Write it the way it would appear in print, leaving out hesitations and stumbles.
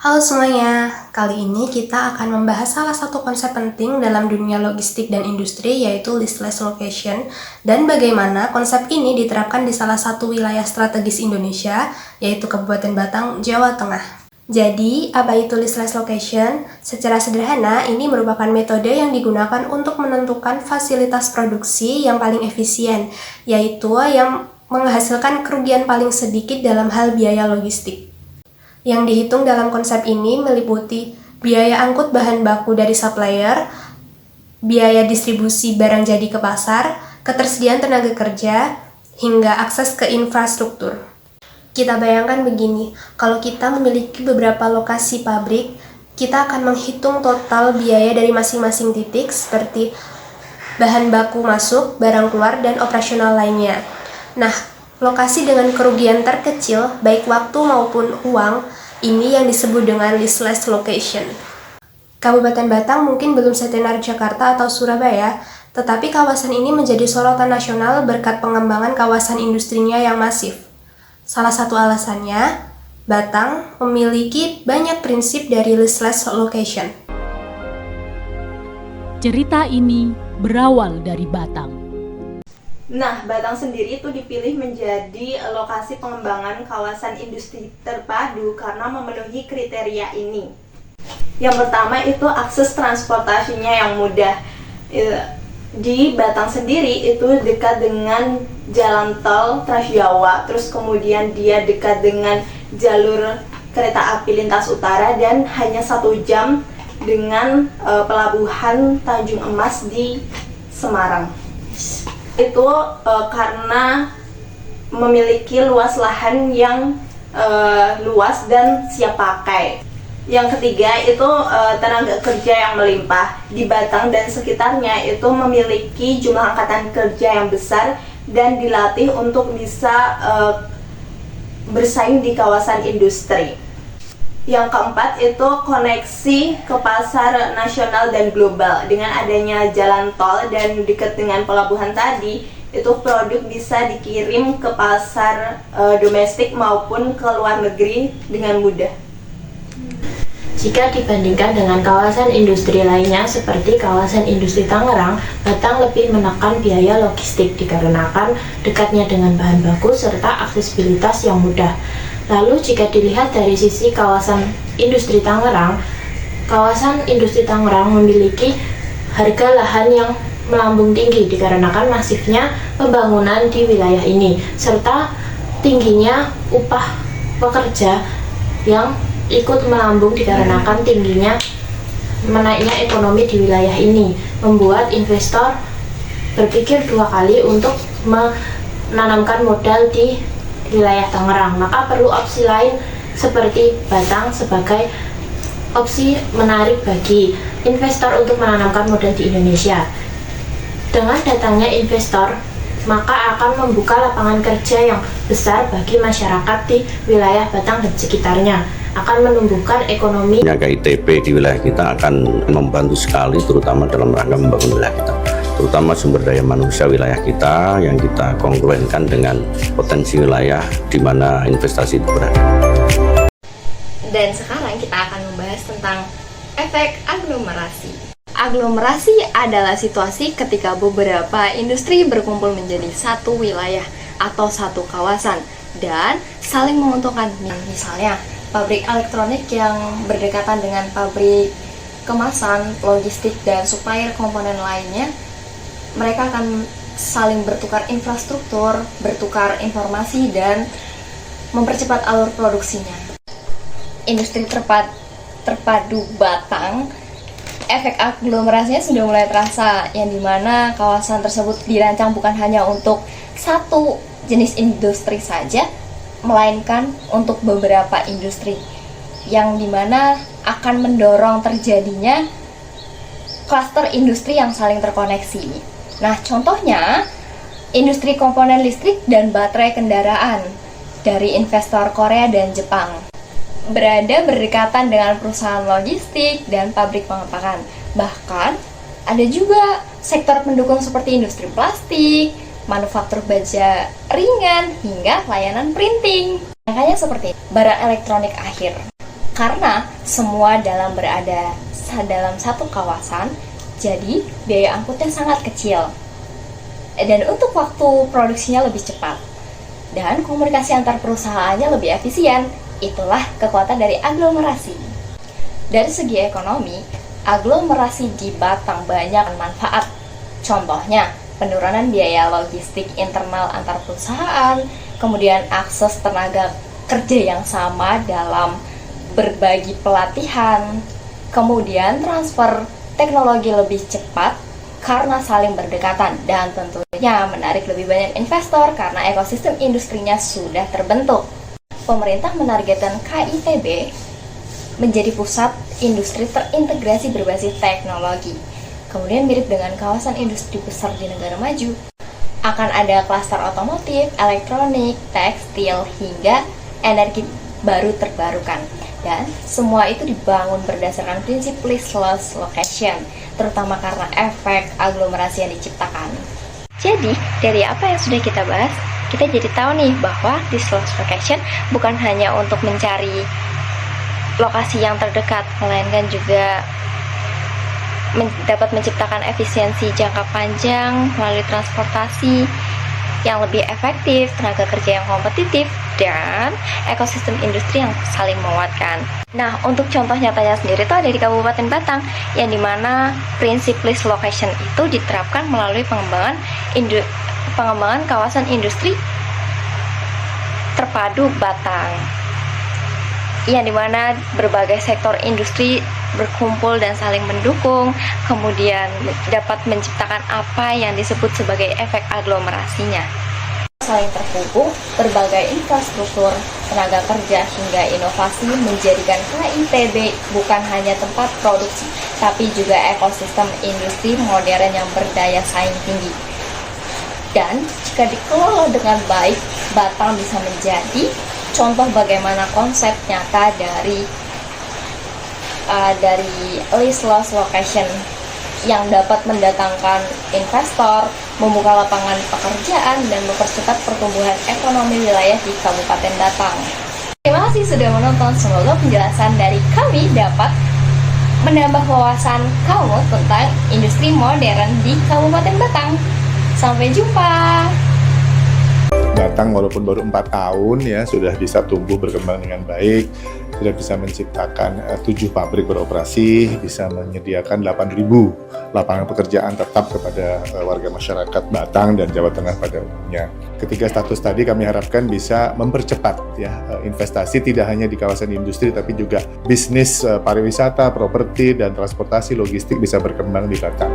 Halo semuanya, kali ini kita akan membahas salah satu konsep penting dalam dunia logistik dan industri yaitu listless location dan bagaimana konsep ini diterapkan di salah satu wilayah strategis Indonesia yaitu Kabupaten Batang, Jawa Tengah. Jadi, apa itu listless location? Secara sederhana, ini merupakan metode yang digunakan untuk menentukan fasilitas produksi yang paling efisien, yaitu yang menghasilkan kerugian paling sedikit dalam hal biaya logistik. Yang dihitung dalam konsep ini meliputi biaya angkut bahan baku dari supplier, biaya distribusi barang jadi ke pasar, ketersediaan tenaga kerja, hingga akses ke infrastruktur. Kita bayangkan begini, kalau kita memiliki beberapa lokasi pabrik, kita akan menghitung total biaya dari masing-masing titik seperti bahan baku masuk, barang keluar, dan operasional lainnya. Nah, lokasi dengan kerugian terkecil, baik waktu maupun uang, ini yang disebut dengan listless location. Kabupaten Batang mungkin belum setenar Jakarta atau Surabaya, tetapi kawasan ini menjadi sorotan nasional berkat pengembangan kawasan industrinya yang masif. Salah satu alasannya, Batang memiliki banyak prinsip dari listless location. Cerita ini berawal dari Batang. Nah, Batang sendiri itu dipilih menjadi lokasi pengembangan kawasan industri terpadu karena memenuhi kriteria ini. Yang pertama itu akses transportasinya yang mudah. Di Batang sendiri itu dekat dengan jalan tol Trans Jawa, terus kemudian dia dekat dengan jalur kereta api lintas utara dan hanya 1 jam dengan pelabuhan Tanjung Emas di Semarang. Itu karena memiliki luas lahan yang luas dan siap pakai. Yang ketiga itu tenaga kerja yang melimpah. Di Batang dan sekitarnya itu memiliki jumlah angkatan kerja yang besar dan dilatih untuk bisa bersaing di kawasan industri. Yang keempat itu koneksi ke pasar nasional dan global. Dengan adanya jalan tol dan dekat dengan pelabuhan tadi, itu produk bisa dikirim ke pasar domestik maupun ke luar negeri dengan mudah. Jika dibandingkan dengan kawasan industri lainnya seperti kawasan industri Tangerang, Batang lebih menekan biaya logistik dikarenakan dekatnya dengan bahan baku serta aksesibilitas yang mudah. Lalu jika dilihat dari sisi kawasan industri Tangerang, kawasan industri Tangerang memiliki harga lahan yang melambung tinggi dikarenakan masifnya pembangunan di wilayah ini, serta tingginya upah pekerja yang ikut melambung dikarenakan tingginya menaiknya ekonomi di wilayah ini, membuat investor berpikir 2 kali untuk menanamkan modal di wilayah Tangerang. Maka perlu opsi lain seperti Batang sebagai opsi menarik bagi investor untuk menanamkan modal di Indonesia. Dengan datangnya investor, maka akan membuka lapangan kerja yang besar bagi masyarakat di wilayah Batang dan sekitarnya, akan menumbuhkan ekonomi. KITP di wilayah kita akan membantu sekali, terutama dalam rangka membangun wilayah kita, terutama sumber daya manusia wilayah kita yang kita kongruenkan dengan potensi wilayah di mana investasi itu berada. Dan sekarang kita akan membahas tentang efek aglomerasi. Aglomerasi adalah situasi ketika beberapa industri berkumpul menjadi satu wilayah atau satu kawasan dan saling menguntungkan. Misalnya, pabrik elektronik yang berdekatan dengan pabrik kemasan, logistik, dan supplier komponen lainnya, mereka akan saling bertukar infrastruktur, bertukar informasi, dan mempercepat alur produksinya. Industri terpadu Batang, efek aglomerasinya sudah mulai terasa, yang dimana kawasan tersebut dirancang bukan hanya untuk satu jenis industri saja, melainkan untuk beberapa industri, yang dimana akan mendorong terjadinya klaster industri yang saling terkoneksi. Nah, contohnya industri komponen listrik dan baterai kendaraan dari investor Korea dan Jepang berada berdekatan dengan perusahaan logistik dan pabrik pengepakan. Bahkan ada juga sektor pendukung seperti industri plastik, manufaktur baja ringan, hingga layanan printing. Makanya seperti barang elektronik akhir. Karena semua berada dalam satu kawasan, jadi biaya angkutnya sangat kecil. Dan untuk waktu produksinya lebih cepat. Dan komunikasi antar perusahaannya lebih efisien. Itulah kekuatan dari aglomerasi. Dari segi ekonomi, aglomerasi di Batang banyak manfaat. Contohnya, penurunan biaya logistik internal antar perusahaan, kemudian akses tenaga kerja yang sama dalam berbagi pelatihan, kemudian transfer teknologi lebih cepat karena saling berdekatan, dan tentunya menarik lebih banyak investor karena ekosistem industrinya sudah terbentuk. Pemerintah menargetkan KITB menjadi pusat industri terintegrasi berbasis teknologi. Kemudian mirip dengan kawasan industri besar di negara maju, akan ada klaster otomotif, elektronik, tekstil, hingga energi baru terbarukan. Dan semua itu dibangun berdasarkan prinsip leaseless location, terutama karena efek aglomerasi yang diciptakan. Jadi, dari apa yang sudah kita bahas, kita jadi tahu nih bahwa leaseless location bukan hanya untuk mencari lokasi yang terdekat, melainkan juga dapat menciptakan efisiensi jangka panjang melalui transportasi yang lebih efektif, tenaga kerja yang kompetitif, dan ekosistem industri yang saling menguatkan. Nah, untuk contoh nyatanya sendiri itu ada di Kabupaten Batang, yang dimana prinsip lease location itu diterapkan melalui pengembangan kawasan industri terpadu Batang, yang dimana berbagai sektor industri berkumpul dan saling mendukung, kemudian dapat menciptakan apa yang disebut sebagai efek aglomerasinya. Saling terhubung, berbagai infrastruktur, tenaga kerja, hingga inovasi menjadikan KITB bukan hanya tempat produksi, tapi juga ekosistem industri modern yang berdaya saing tinggi. Dan jika dikelola dengan baik, Batang bisa menjadi contoh bagaimana konsep nyata dari leaseless location yang dapat mendatangkan investor, membuka lapangan pekerjaan, dan mempercepat pertumbuhan ekonomi wilayah di Kabupaten Batang. Terima kasih sudah menonton. Semoga penjelasan dari kami dapat menambah wawasan kamu tentang industri modern di Kabupaten Batang. Sampai jumpa. Batang walaupun baru 4 tahun ya sudah bisa tumbuh berkembang dengan baik, sudah bisa menciptakan 7 pabrik beroperasi, bisa menyediakan 8.000 lapangan pekerjaan tetap kepada warga masyarakat Batang dan Jawa Tengah pada umumnya. Ketiga status tadi kami harapkan bisa mempercepat ya investasi tidak hanya di kawasan industri tapi juga bisnis pariwisata, properti dan transportasi logistik bisa berkembang di Batang.